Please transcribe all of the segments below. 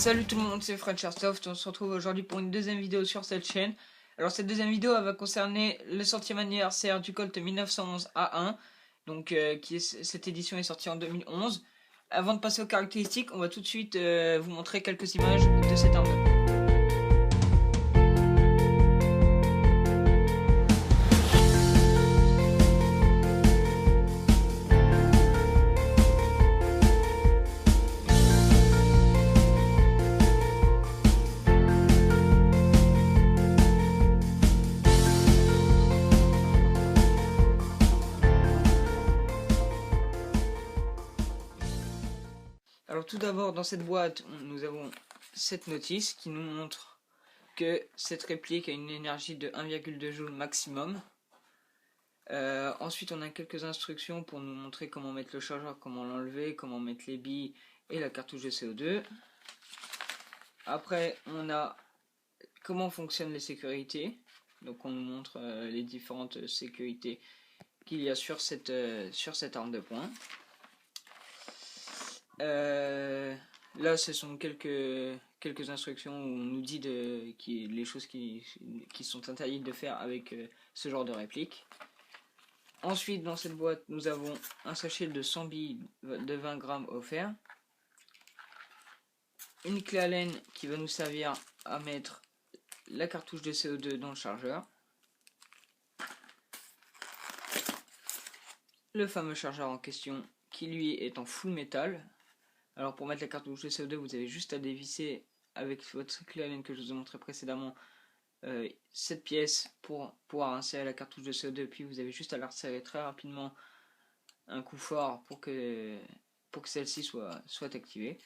Salut tout le monde, c'est Fred Sherstoft. On se retrouve aujourd'hui pour une deuxième vidéo sur cette chaîne. Alors cette deuxième vidéo elle va concerner le centième anniversaire du Colt 1911 A1, donc cette édition est sortie en 2011. Avant de passer aux caractéristiques, on va tout de suite vous montrer quelques images de cette arme. Alors tout d'abord, dans cette boîte, nous avons cette notice qui nous montre que cette réplique a une énergie de 1,2 joules maximum. Ensuite, on a quelques instructions pour nous montrer comment mettre le chargeur, comment l'enlever, comment mettre les billes et la cartouche de CO2. Après, on a comment fonctionnent les sécurités. Donc on nous montre les différentes sécurités qu'il y a sur cette arme de poing. Là, ce sont quelques instructions où on nous dit les choses qui sont interdites de faire avec ce genre de réplique. Ensuite, dans cette boîte, nous avons un sachet de 100 billes de 20 grammes offert. Une clé Allen qui va nous servir à mettre la cartouche de CO2 dans le chargeur. Le fameux chargeur en question qui lui est en full métal. Alors pour mettre la cartouche de CO2, vous avez juste à dévisser avec votre clé Allen que je vous ai montré précédemment cette pièce pour pouvoir insérer la cartouche de CO2, puis vous avez juste à la resserrer très rapidement un coup fort pour que celle-ci soit activée.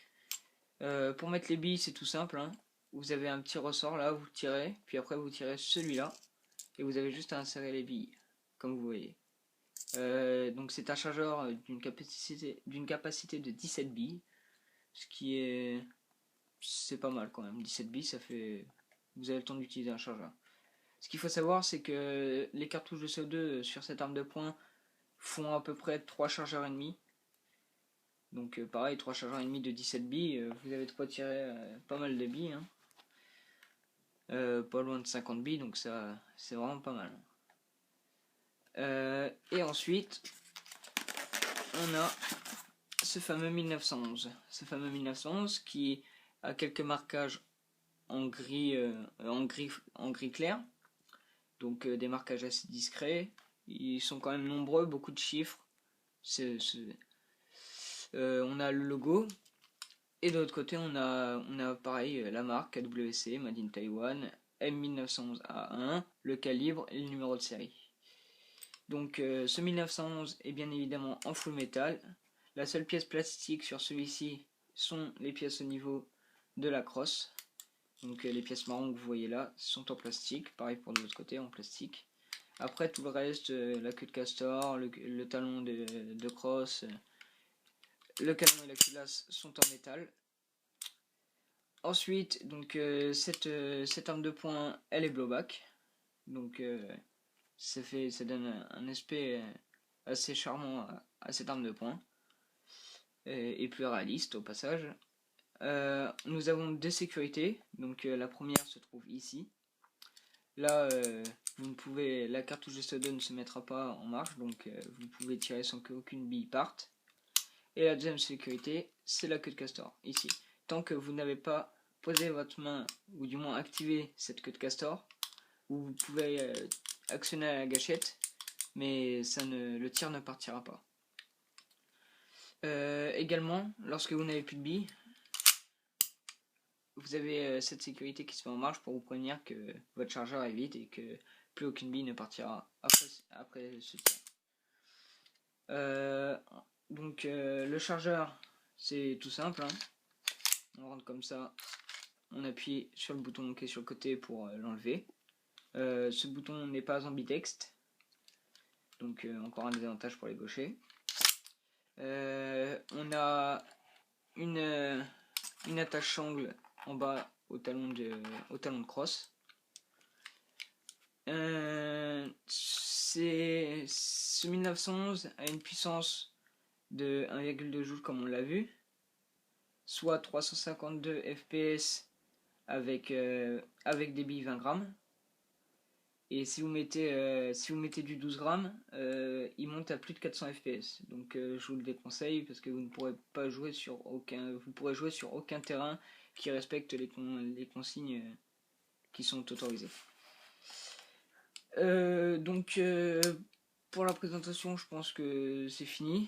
Pour mettre les billes, c'est tout simple, hein. Vous avez un petit ressort là, vous tirez, puis après vous tirez celui-là, et vous avez juste à insérer les billes, comme vous voyez. Donc c'est un chargeur d'une capacité de 17 billes, ce qui c'est pas mal quand même. 17 billes, ça fait, vous avez le temps d'utiliser un chargeur. Ce qu'il faut savoir, c'est que les cartouches de CO2 sur cette arme de poing font à peu près 3 chargeurs et demi. Donc pareil, 3 chargeurs et demi de 17 billes, vous avez de quoi tirer pas mal de billes, hein. Pas loin de 50 billes, donc ça c'est vraiment pas mal. Et ensuite, on a ce fameux 1911. Ce fameux 1911 qui a quelques marquages en gris clair. Donc des marquages assez discrets. Ils sont quand même nombreux, beaucoup de chiffres. On a le logo. Et de l'autre côté, on a pareil la marque AWC, Made in Taiwan, M1911A1, le calibre et le numéro de série. Donc ce 1911 est bien évidemment en full métal. La seule pièce plastique sur celui-ci sont les pièces au niveau de la crosse. Donc les pièces marron que vous voyez là sont en plastique. Pareil pour de l'autre côté en plastique. Après tout le reste, la queue de castor, le talon de crosse, le canon et la culasse sont en métal. Ensuite, donc cette arme de poing, elle est blowback. Donc ça donne un aspect assez charmant à cette arme de poing. Et plus réaliste au passage. Nous avons deux sécurités. Donc la première se trouve ici. Là, la cartouche de CO2 ne se mettra pas en marche, donc vous pouvez tirer sans qu'aucune bille parte. Et la deuxième sécurité, c'est la queue de castor, ici. Tant que vous n'avez pas posé votre main, ou du moins activé cette queue de castor, vous pouvez actionner la gâchette, mais le tir ne partira pas. Également, lorsque vous n'avez plus de billes, vous avez cette sécurité qui se met en marche pour vous prévenir que votre chargeur est vide et que plus aucune bille ne partira après ce tir. Donc le chargeur, c'est tout simple, hein. On rentre comme ça, on appuie sur le bouton qui est sur le côté pour l'enlever. Ce bouton n'est pas ambidextre, donc encore un désavantage pour les gauchers. On a une attache sangle en bas au talon de crosse. Ce 1911 a une puissance de 1,2 joules comme on l'a vu. soit 352 fps avec, avec des billes 20 grammes. Et si vous mettez du 12 grammes, il monte à plus de 400 fps. Donc je vous le déconseille parce que vous ne pourrez pas jouer sur aucun terrain qui respecte les consignes qui sont autorisées. Pour la présentation, je pense que c'est fini.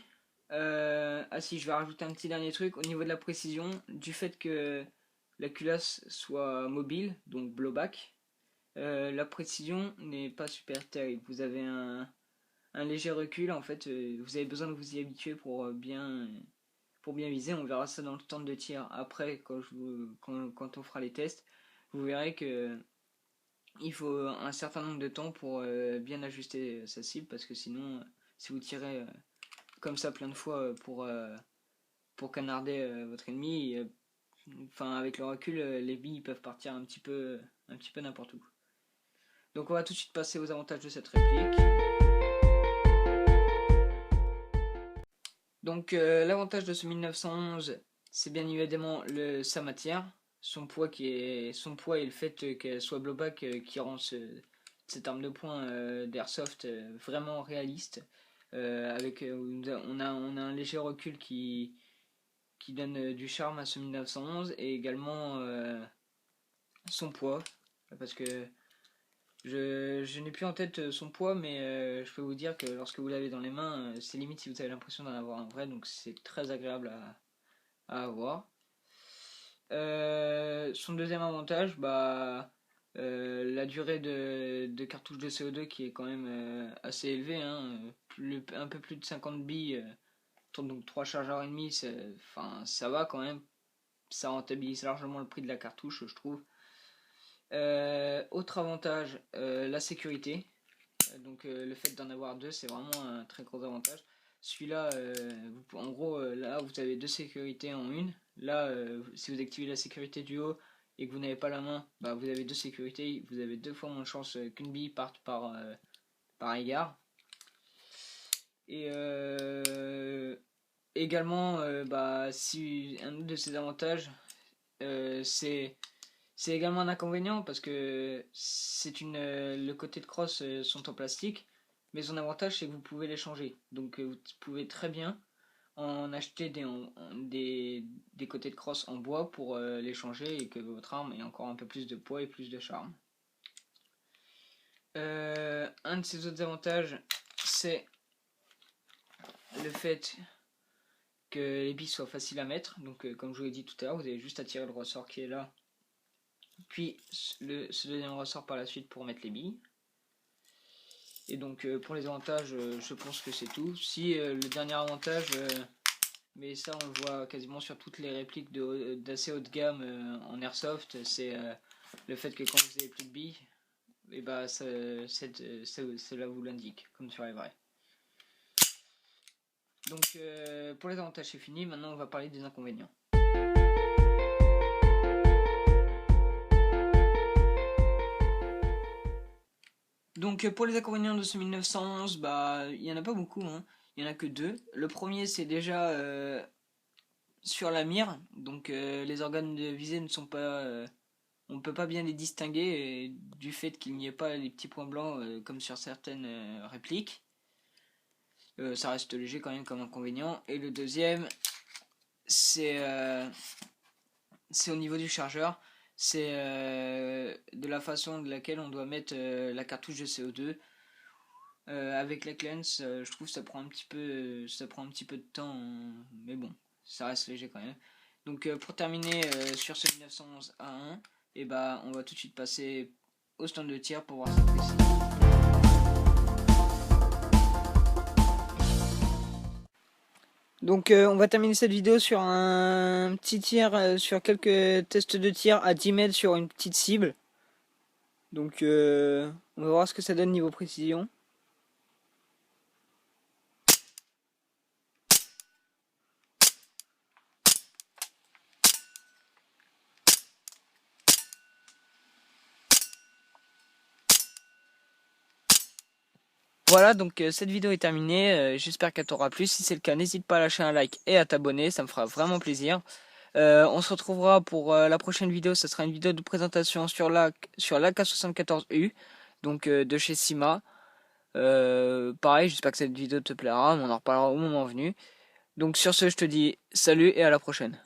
Ah si, je vais rajouter un petit dernier truc au niveau de la précision, du fait que la culasse soit mobile, donc blowback. La précision n'est pas super terrible. Vous avez un léger recul. En fait, vous avez besoin de vous y habituer pour bien viser. On verra ça dans le temps de tir après, quand on fera les tests. Vous verrez que il faut un certain nombre de temps pour bien ajuster sa cible, parce que sinon, si vous tirez comme ça plein de fois pour canarder votre ennemi, avec le recul, les billes peuvent partir un petit peu n'importe où. Donc on va tout de suite passer aux avantages de cette réplique. Donc l'avantage de ce 1911, c'est bien évidemment sa matière, son poids et le fait qu'elle soit blowback qui rend cette arme de poing d'airsoft vraiment réaliste. On a un léger recul qui donne du charme à ce 1911, et également son poids, parce que je n'ai plus en tête son poids, mais je peux vous dire que lorsque vous l'avez dans les mains, c'est limite si vous avez l'impression d'en avoir un vrai, donc c'est très agréable à avoir. Son deuxième avantage, la durée de cartouche de CO2 qui est quand même assez élevée, hein, un peu plus de 50 billes, donc 3 chargeurs et demi, ça va quand même, ça rentabilise largement le prix de la cartouche, je trouve. Autre avantage, la sécurité. Donc le fait d'en avoir deux, c'est vraiment un très gros avantage. Celui-là, en gros, là vous avez deux sécurités en une. Là, si vous activez la sécurité du haut et que vous n'avez pas la main, vous avez deux sécurités. Vous avez 2 fois moins de chance qu'une bille parte par égard. Et également, si un autre de ces avantages, c'est également un inconvénient parce que le côté de crosse sont en plastique, mais son avantage c'est que vous pouvez les changer. Donc vous pouvez très bien en acheter des côtés de crosse en bois pour les changer et que votre arme ait encore un peu plus de poids et plus de charme. Un de ses autres avantages, c'est le fait que les billes soient faciles à mettre. Donc comme je vous l'ai dit tout à l'heure, vous avez juste à tirer le ressort qui est là, puis ce deuxième ressort par la suite pour mettre les billes. Et donc pour les avantages, je pense que c'est tout. Si le dernier avantage, mais ça on le voit quasiment sur toutes les répliques d'assez haut de gamme en airsoft, c'est le fait que quand vous avez plus de billes, et cela vous l'indique, comme sur les vrais. Donc pour les avantages c'est fini, maintenant on va parler des inconvénients. Donc pour les inconvénients de ce 1911, il n'y en a pas beaucoup, hein. Il n'y en a que 2. Le premier c'est déjà sur la mire, donc les organes de visée ne sont pas... on ne peut pas bien les distinguer du fait qu'il n'y ait pas les petits points blancs comme sur certaines répliques. Ça reste léger quand même comme inconvénient. Et le deuxième, c'est au niveau du chargeur. C'est de la façon de laquelle on doit mettre la cartouche de CO2. Avec la cleanse, je trouve que ça prend un petit peu de temps, mais bon, ça reste léger quand même. Donc pour terminer sur ce 1911 A1, on va tout de suite passer au stand de tir pour voir ça précis. Donc on va terminer cette vidéo sur un petit tir, sur quelques tests de tir à 10 mètres sur une petite cible. Donc on va voir ce que ça donne niveau précision. Voilà, donc cette vidéo est terminée, j'espère qu'elle t'aura plu. Si c'est le cas, n'hésite pas à lâcher un like et à t'abonner, ça me fera vraiment plaisir. On se retrouvera pour la prochaine vidéo. Ça sera une vidéo de présentation sur l'AK74U, donc de chez Sima. Pareil, j'espère que cette vidéo te plaira, mais on en reparlera au moment venu. Donc sur ce, je te dis salut et à la prochaine.